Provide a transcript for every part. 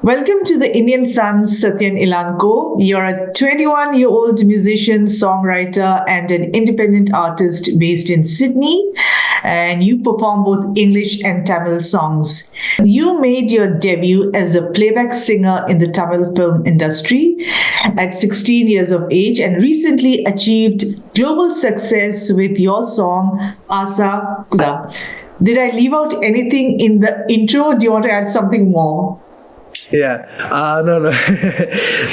Welcome to the Indian Sun, Sathyan Ilanko. You're a 21-year-old musician, songwriter, and an independent artist based in Sydney, and you perform both English and Tamil songs. You made your debut as a playback singer in the Tamil film industry at 16 years of age and recently achieved global success with your song Aasa Kooda. Did I leave out anything in the intro? Do you want to add something more? Yeah, no,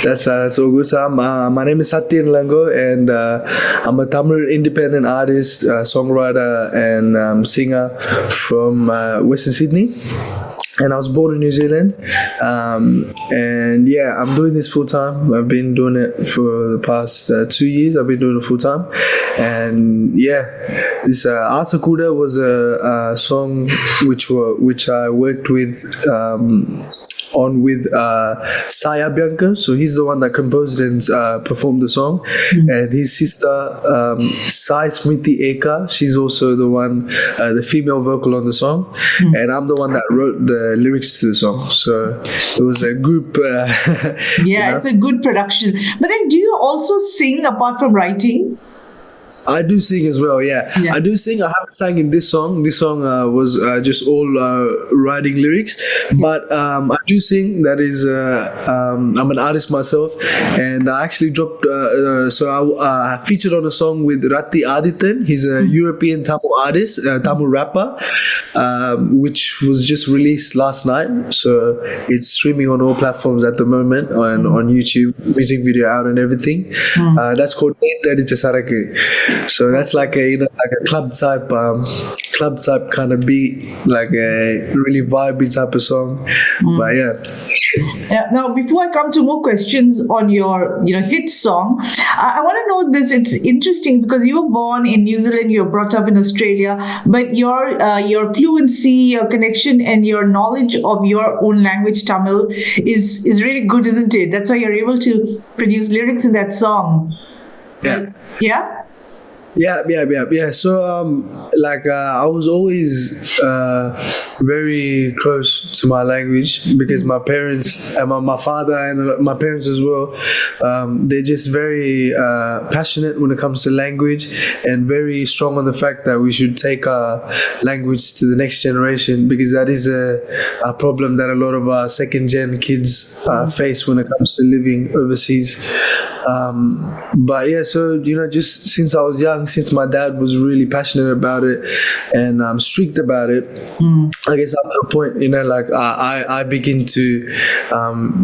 that's all good. So my name is Sathyan Ilanko, and I'm a Tamil independent artist, songwriter, and singer from Western Sydney. And I was born in New Zealand, and yeah, I'm doing this full time. I've been doing it for the past 2 years. I've been doing it full time, and yeah, this Aasa Kooda was a song which I worked with. With Saya Bianca, so he's the one that composed and performed the song, and his sister Sai Smriti Eka, she's also the one, the female vocal on the song, and I'm the one that wrote the lyrics to the song. So it was a group. Yeah, it's a good production. But then, do you also sing apart from writing? I do sing as well, yeah. I do sing. I haven't sang in this song. This song was just all writing lyrics, but I do sing. That is, I'm an artist myself, and I actually dropped. So I featured on a song with Ratti Adityan. He's a European Tamil artist, Tamil rapper, which was just released last night. So it's streaming on all platforms at the moment, on YouTube, music video out and everything. That's called Asaka. So that's like a like a club type kind of beat, like a really vibey type of song. But yeah. Now, before I come to more questions on your hit song, I want to know this. It's interesting because you were born in New Zealand, you were brought up in Australia, but your fluency, your connection, and your knowledge of your own language, Tamil, is really good, isn't it? That's why you're able to produce lyrics in that song. Yeah. Yeah. Yeah. So, I was always very close to my language because my parents and my father and my parents as well, they're just very passionate when it comes to language and very strong on the fact that we should take our language to the next generation, because that is a problem that a lot of our second gen kids face when it comes to living overseas. But yeah, so just since I was young, since my dad was really passionate about it and strict about it, I guess after a point, I begin to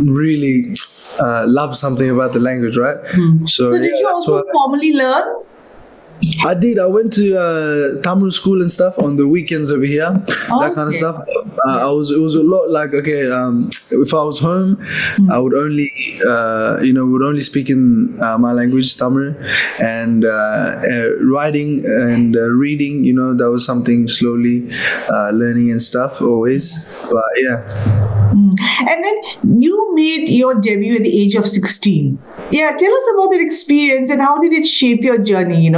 really love something about the language, right? So did you also formally learn? I did. I went to Tamil school and stuff on the weekends over here, that kind of stuff. It was a lot like, if I was home, I would only, would only speak in my language, Tamil, and writing and reading, that was something slowly learning and stuff always. But yeah. And then you made your debut at the age of 16. Yeah, tell us about that experience and how did it shape your journey,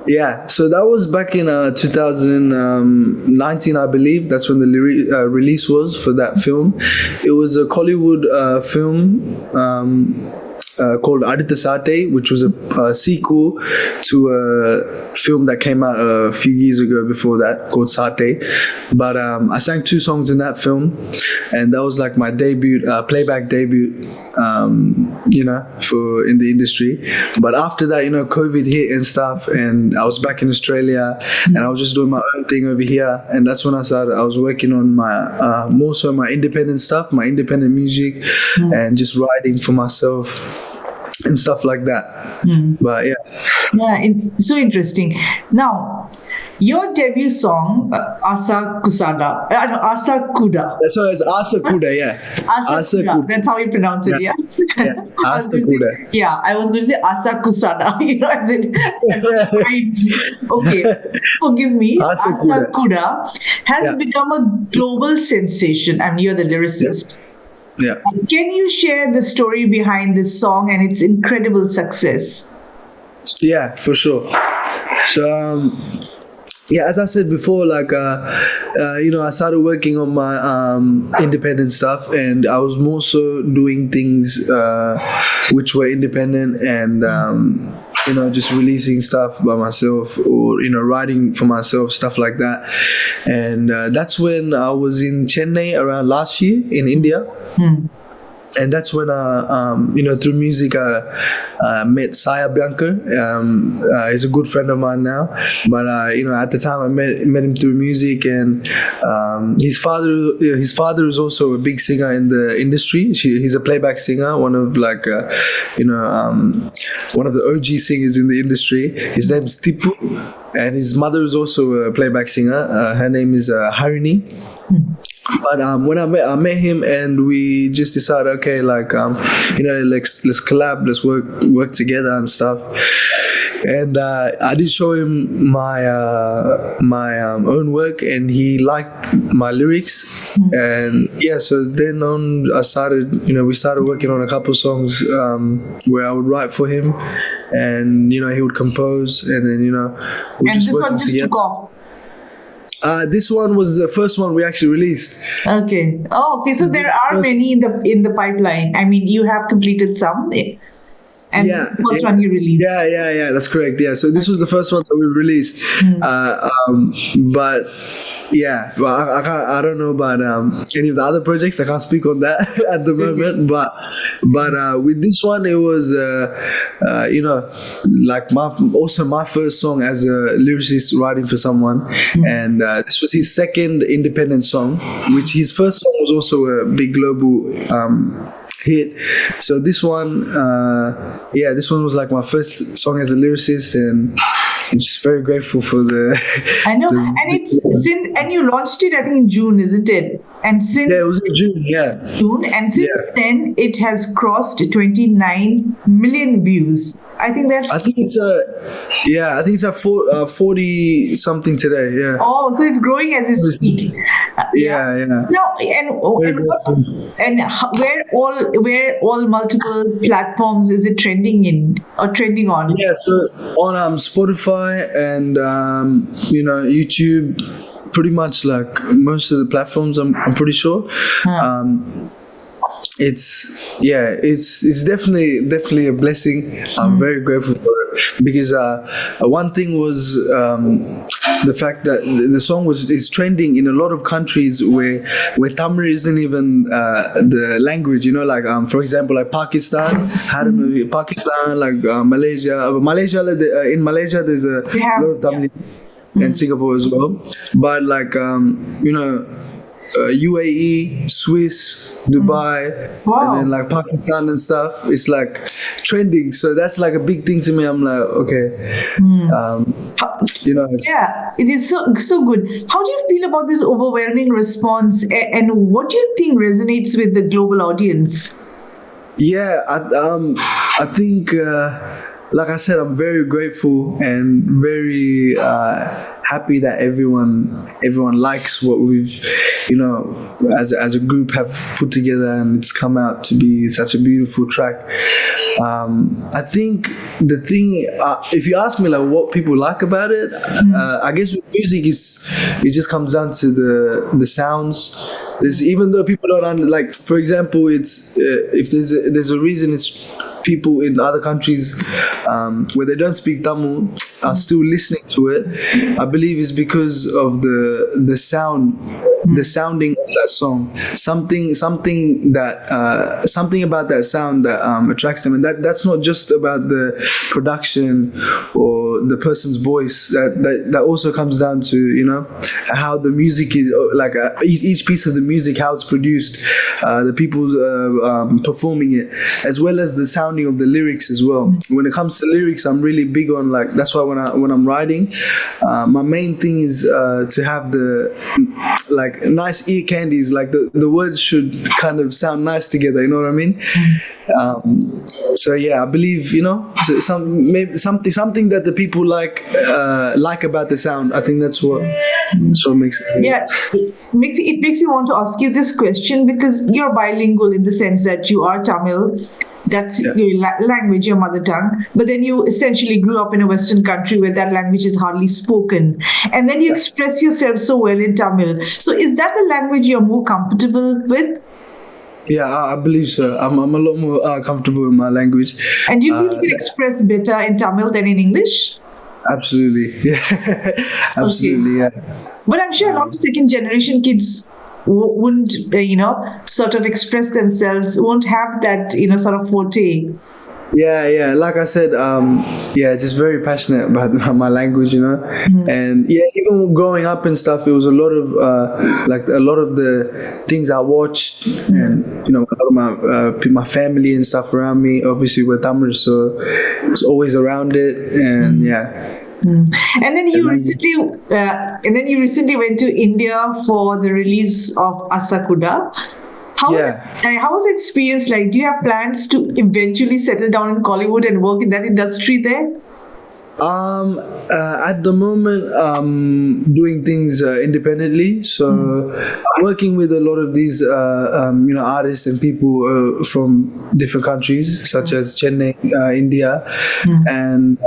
Yeah, so that was back in 2019, I believe. That's when the release was for that film. It was a Hollywood film called Aditya Sate, which was a sequel to a film that came out a few years ago before that called Sate. But I sang 2 songs in that film, and that was like my debut, playback debut, in the industry. But after that, COVID hit and stuff, and I was back in Australia, and I was just doing my own thing over here, and that's when I was working on my more so my independent stuff, my independent music, and just writing for myself and stuff like that. But yeah, it's so interesting. Now, your debut song, Aasa Kooda. So it's Aasa Kooda, yeah. Aasa Kooda. That's how you pronounce it, yeah? Aasa Kooda. Yeah, I was going to say Aasa Kusada. As it okay, forgive me. Aasa Kooda has become a global sensation. I mean, you're the lyricist. Yeah. Can you share the story behind this song and its incredible success? Yeah, for sure. So yeah, as I said before, like I started working on my independent stuff, and I was more so doing things which were independent, and just releasing stuff by myself, or writing for myself, stuff like that. And that's when I was in Chennai around last year in India. And that's when through music I met Saya Bianca. He's a good friend of mine now, but at the time I met him through music. And his father is also a big singer in the industry. He's a playback singer, one of one of the OG singers in the industry. His name's Tipu, and his mother is also a playback singer. Her name is Harini. But when I met him, and we just decided, okay, like let's collab, let's work together and stuff. And I did show him my own work, and he liked my lyrics. And yeah, so then on we started working on a couple songs where I would write for him, and he would compose, and then we just working together. Took off. This one was the first one we actually released. Okay. Oh, okay. So there are many in the pipeline. I mean, you have completed some, and the first one you released. Yeah. That's correct. Yeah. So this was the first one that we released. But yeah, well, I don't know about any of the other projects. I can't speak on that at the moment. But with this one, it was like my first song as a lyricist writing for someone, and this was his second independent song, which his first song was also a big global hit. So this one was like my first song as a lyricist, and I'm just very grateful for the. I know, and you launched it, I think, in June, isn't it? And since it was in June, June, and since then it has crossed 29 million views. I think it's at 40 something today. Yeah. Oh, so it's growing as you speak. Yeah. Now, where all multiple platforms is it trending in or trending on? Yeah, so on Spotify and YouTube, pretty much like most of the platforms. I'm pretty sure. It's definitely a blessing. I'm very grateful for it, because one thing was the fact that the song is trending in a lot of countries where Tamil isn't even the language. Like for example, like Pakistan, like Malaysia. In Malaysia, there's a lot of Tamil, and Singapore as well. But like UAE, Swiss, Dubai, and then like Pakistan and stuff, it's like trending. So that's like a big thing to me. I'm like, okay, it is so good. How do you feel about this overwhelming response, and what do you think resonates with the global audience? Yeah, I think, like I said, I'm very grateful and very happy that everyone likes what we've as a group have put together, and it's come out to be such a beautiful track. I think the thing, if you ask me like what people like about it, I guess with music it just comes down to the sounds. Even though people don't like, for example, it's if there's a reason it's people in other countries where they don't speak Tamil are still listening to it, I believe it's because of the sound, the sounding of that song. Something about that sound that attracts them, and that's not just about the production or the person's voice. That also comes down to how the music is, like each piece of the music, how it's produced, the people performing it, as well as the sounding of the lyrics as well. When it comes to lyrics, I'm really big on, like, that's why when I'm writing, my main thing is to have the like nice ear candies, like the words should kind of sound nice together, you know what I mean? So yeah, I believe something that the people like about the sound. I think that's what makes it. Yeah, it makes me want to ask you this question, because you're bilingual in the sense that you are Tamil That's your language, your mother tongue. But then you essentially grew up in a Western country where that language is hardly spoken. And then you express yourself so well in Tamil. So is that the language you're more comfortable with? Yeah, I believe so. I'm a lot more comfortable in my language. And do you feel you can express better in Tamil than in English? Absolutely. Yeah. Absolutely, okay. Yeah. But I'm sure a lot of second generation kids wouldn't, sort of express themselves, won't have that, sort of forte. Yeah. Like I said, just very passionate about my language, and even growing up and stuff, it was a lot of a lot of the things I watched, and a lot of my family and stuff around me, obviously were Tamil, so it's always around it, and And then you recently went to India for the release of Aasa Kooda. How was the experience like? Do you have plans to eventually settle down in Collywood and work in that industry there? At the moment, doing things independently. So I'm working with a lot of these, artists and people from different countries, such as Chennai, India, and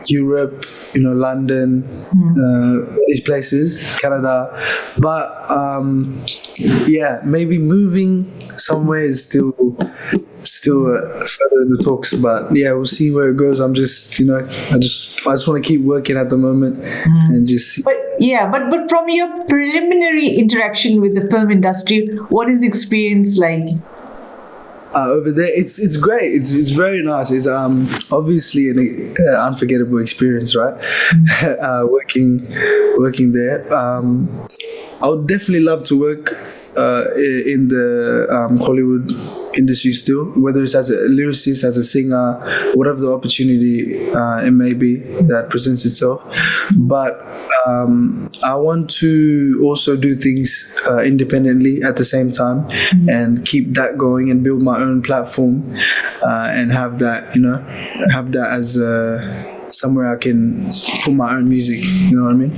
Europe, London, these places, Canada. But maybe moving somewhere is still further in the talks, but we'll see where it goes. I'm just I just want to keep working at the moment and just see. But from your preliminary interaction with the film industry, what is the experience like? Over there, it's great. It's very nice. It's obviously an unforgettable experience, right? Working there. I would definitely love to work in the Hollywood industry still, whether it's as a lyricist, as a singer, whatever the opportunity it may be that presents itself. But I want to also do things independently at the same time and keep that going and build my own platform and have that as somewhere I can put my own music. You know what I mean?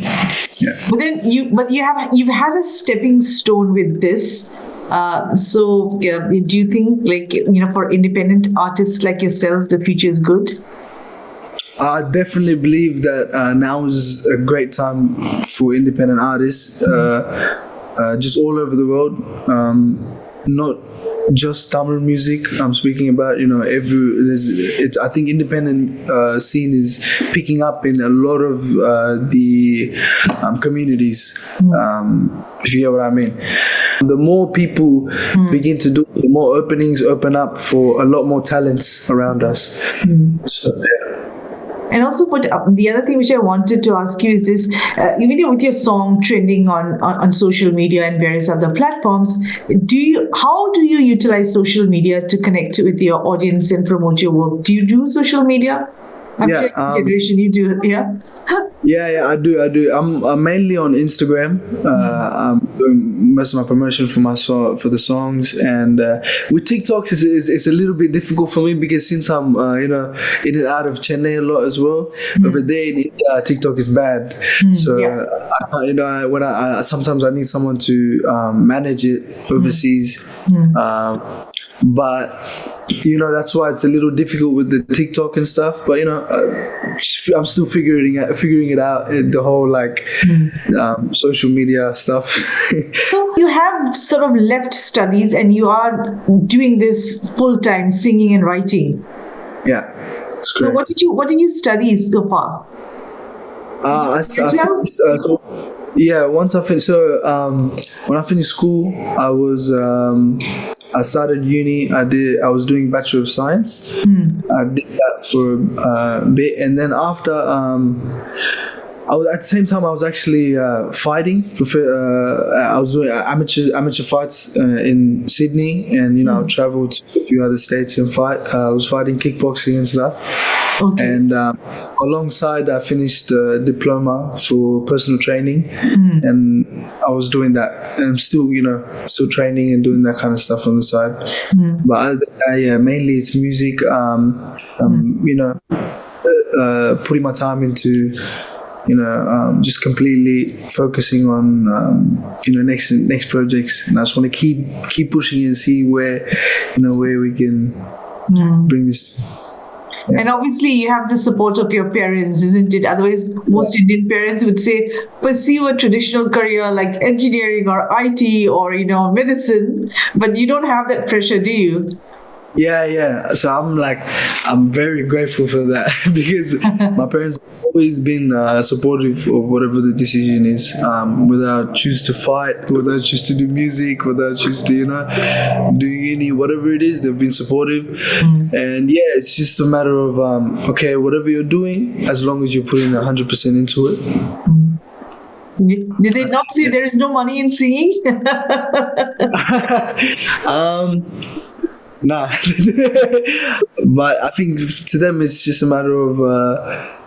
Yeah. But then you've had a stepping stone with this. So do you think, for independent artists like yourself, the future is good? I definitely believe that now is a great time for independent artists, just all over the world. Not just Tamil music I'm speaking about. I think independent scene is picking up in a lot of the communities. If you get what I mean. The more people begin to do, the more openings open up for a lot more talents around us. So And also, the other thing which I wanted to ask you is this: even with your song trending on social media and various other platforms, how do you utilize social media to connect with your audience and promote your work? Do you do social media? I'm sure generation you do, yeah. Yeah, I do. I'm mainly on Instagram. I'm doing most of my promotion for the songs, and with TikToks, it's a little bit difficult for me because since I'm in and out of Chennai a lot as well. Over there in India, TikTok is bad. So sometimes I need someone to manage it overseas. But that's why it's a little difficult with the TikTok and stuff. But I'm still figuring it out. The whole social media stuff. So you have sort of left studies and you are doing this full time, singing and writing. Yeah. So what did you study so far? Once I finished. So when I finished school, I started uni. I was doing Bachelor of Science. I did that for a bit, and then after, at the same time I was actually fighting. I was doing amateur fights in Sydney, and I traveled to a few other states and fight. I was fighting kickboxing and stuff. Okay. And alongside, I finished a diploma for personal training, and I was doing that. And I'm still training and doing that kind of stuff on the side. But other than that, mainly it's music. Putting my time into just completely focusing on next projects, and I just want to keep pushing and see where we can bring this to. Yeah. And obviously you have the support of your parents, isn't it? Otherwise, most Indian parents would say, pursue a traditional career like engineering or IT or, medicine, but you don't have that pressure, do you? Yeah. So I'm very grateful for that because my parents have always been supportive of whatever the decision is, without choose to fight, without choose to do music, without choose to, do uni, whatever it is, they've been supportive. And yeah, it's just a matter of, okay, whatever you're doing, as long as you're putting 100% into it. Did they not say there is no money in singing? Nah, but I think to them it's just a matter of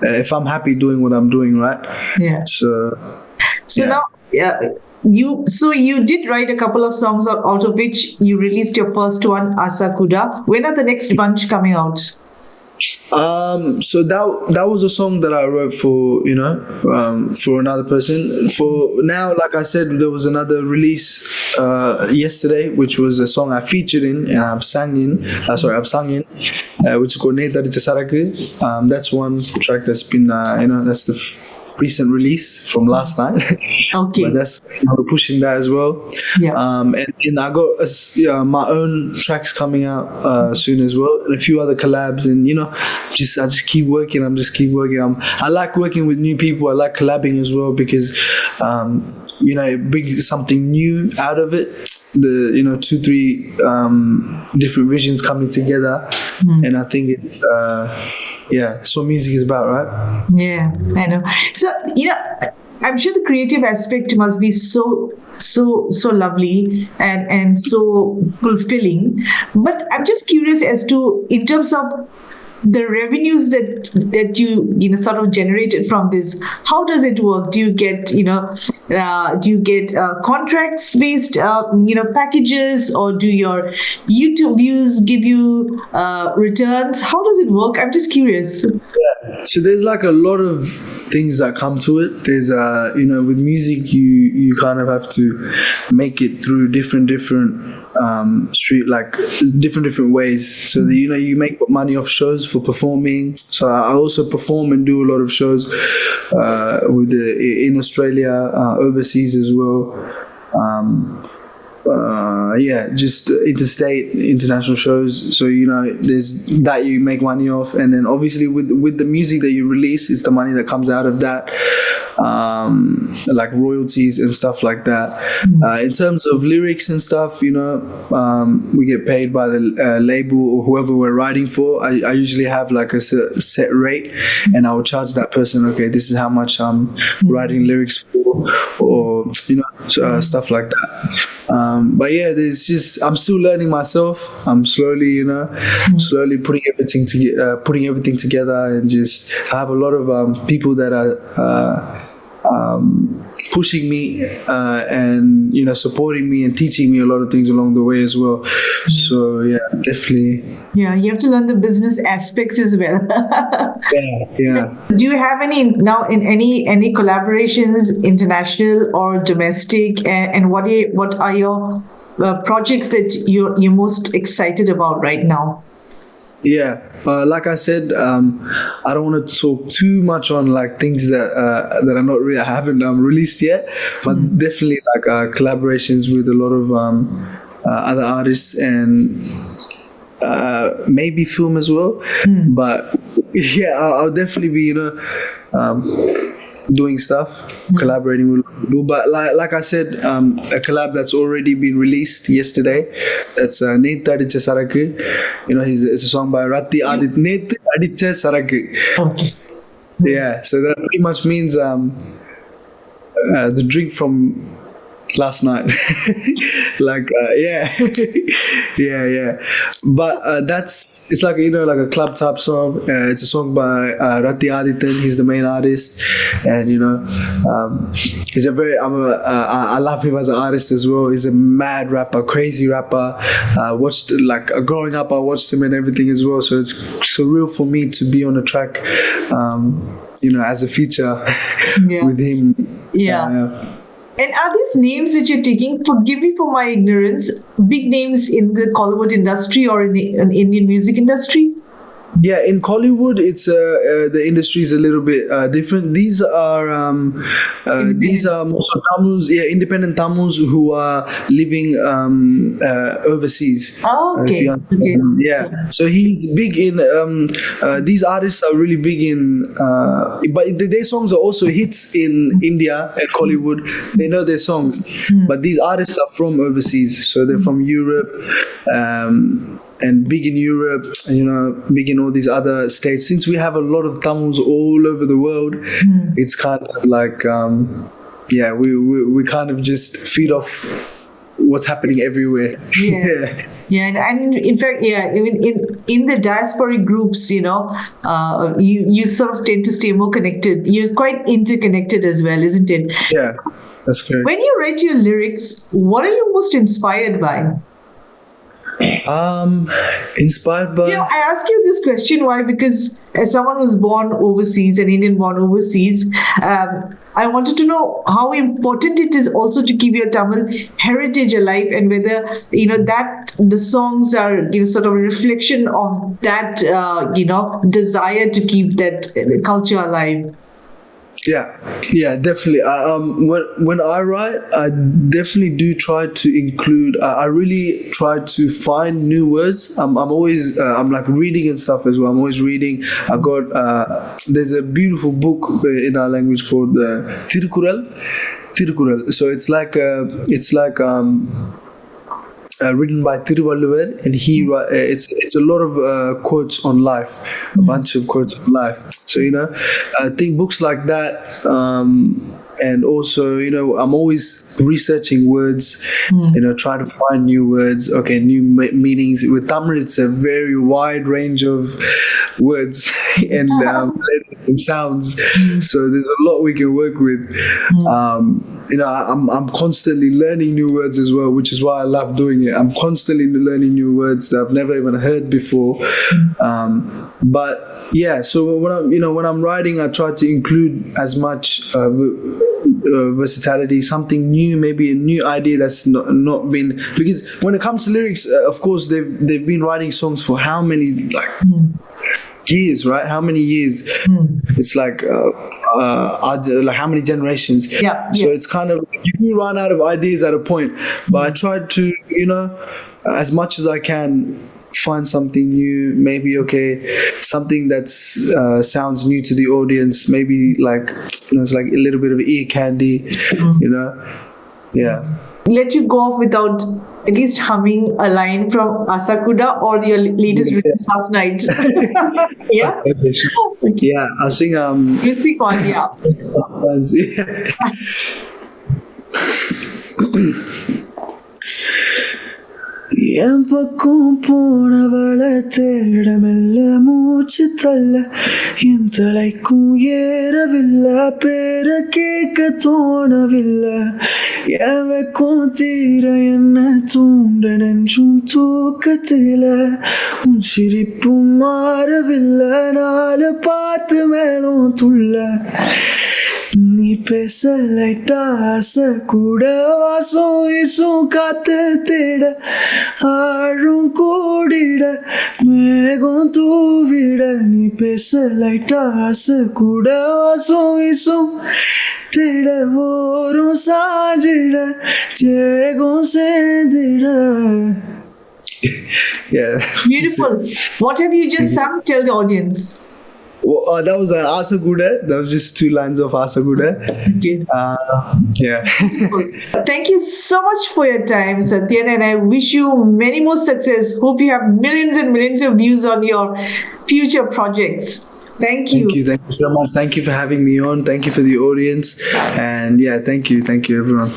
if I'm happy doing what I'm doing, right? Yeah. So now, you did write a couple of songs out of which you released your first one, Aasa Kooda. When are the next bunch coming out? So that was a song that I wrote for for another person. For now, like I said, there was another release yesterday, which was a song I featured in and I've sung in, which is called Neta Sarake. That's one track that's been that's the recent release from last night. Okay. But that's we're pushing that as well. Yeah. And I got my own tracks coming out soon as well, and a few other collabs. And I just keep working. I like working with new people. I like collabing as well because it brings something new out of it. The 2-3 different visions coming together, and I think it's that's what music is about, right? Yeah, I know. So I'm sure the creative aspect must be so lovely and so fulfilling. But I'm just curious as to, in terms of the revenues that you sort of generated from this, how does it work? Do you get contracts based packages, or do your YouTube views give you returns? How does it work? I'm just curious. Yeah. So there's like a lot of things that come to it. There's with music you kind of have to make it through different different ways. So that, you make money off shows for performing. So I also perform and do a lot of shows in Australia, overseas as well. Just interstate, international shows. So there's that you make money off, and then obviously with the music that you release, it's the money that comes out of that, like royalties and stuff like that. In terms of lyrics and stuff, we get paid by the label or whoever we're writing for. I usually have like a set rate, and I will charge that person, okay, this is how much I'm writing lyrics for, or stuff like that. But yeah, I'm still learning myself. I'm slowly putting everything together, and just I have a lot of people that are pushing me and supporting me and teaching me a lot of things along the way as well. So yeah, definitely. Yeah, you have to learn the business aspects as well. Yeah. Do you have any collaborations, international or domestic? And what are your projects that you're most excited about right now? Yeah, like I said, I don't want to talk too much on like things that are not I haven't released yet, but definitely like collaborations with a lot of other artists and maybe film as well. But yeah, I'll definitely be doing stuff, collaborating with people. But like I said, a collab that's already been released yesterday. That's Neta Sarake. It's a song by Rati Adit Neta Sarake. Okay. Yeah, so that pretty much means the drink from last night. Like yeah, yeah. But it's like like a club type song. It's a song by Rati Aditan. He's the main artist, and he's a very I love him as an artist as well. He's a mad rapper, crazy rapper. Watched like growing up, I watched him and everything as well. So it's surreal for me to be on a track, as a feature with him. Yeah. And are these names that you're taking, forgive me for my ignorance, big names in the Kollywood industry or in the Indian music industry? Yeah, in Kollywood, it's the industry is a little bit different. These are also Tamils, independent Tamils who are living overseas. Oh, okay. Yeah, so he's big in. These artists are really big in, but their songs are also hits in India and Kollywood. They know their songs, but these artists are from overseas, so they're from Europe. And big in Europe, big in all these other states. Since we have a lot of Tamils all over the world, it's kind of like, we kind of just feed off what's happening everywhere. Yeah, and in fact, even in the diasporic groups, you sort of tend to stay more connected. You're quite interconnected as well, isn't it? Yeah, that's correct. When you write your lyrics, what are you most inspired by? Inspired by. I ask you this question why? Because as someone who's born overseas, an Indian born overseas, I wanted to know how important it is also to keep your Tamil heritage alive, and whether that the songs are sort of a reflection of that desire to keep that culture alive. Yeah, definitely. When I write, I definitely do try to include. I really try to find new words. I'm always I'm like reading and stuff as well. I'm always reading. I got there's a beautiful book in our language called Tirukural. So it's like written by Thiruvalluvar, and it's a lot of quotes on life, a bunch of quotes on life. So I think books like that, and also I'm always researching words, trying to find new words, new meanings. With Tamil, it's a very wide range of words and sounds, so there's a lot we can work with. I'm constantly learning new words as well, which is why I love doing it. I'm constantly learning new words that I've never even heard before. But so when I'm writing, I try to include as much versatility, something new, maybe a new idea that's not been, because when it comes to lyrics, of course they've been writing songs for how many years, right? How many years? It's like how many generations? So it's kind of, you run out of ideas at a point. But I try to, as much as I can, find something new. Maybe something that's sounds new to the audience. Maybe it's like a little bit of ear candy. Let you go off without at least humming a line from Aasa Kooda or your latest release last night. Yeah? Okay. Yeah, I'll sing. You sing one, yeah. என் பக்கம் போனவளை தேட மெல்ல மூச்சு தள்ள என் தலைக்கும் ஏறவில்லை, பேர கேட்க தோணவில்லை, என் வெக்கம் தீர என்ன தூண்ட நெஞ்சும் தூக்கத்தில உன் சிரிப்பும் மாறவில்லை, நாளை பார்த்து மேலும் துள்ள நீ பேச லைட்டா ஆசை கூட வாசம் வீசும் காத்து தேட ஆழும் கூடிட மேகம் தூவிட நீ பேச லைட்டா ஆசை கூட வாசம் வீசும் தேட ஓரும் சாஞ்சிட தேகம் சேர்ந்திட. Beautiful. What have you just sung? Tell the audience. Well, that was Aasa Kooda. That was just 2 lines of Aasa Kooda. Okay. Thank you so much for your time, Sathyan, and I wish you many more success. Hope you have millions and millions of views on your future projects. Thank you. Thank you so much. Thank you for having me on. Thank you for the audience. And thank you everyone.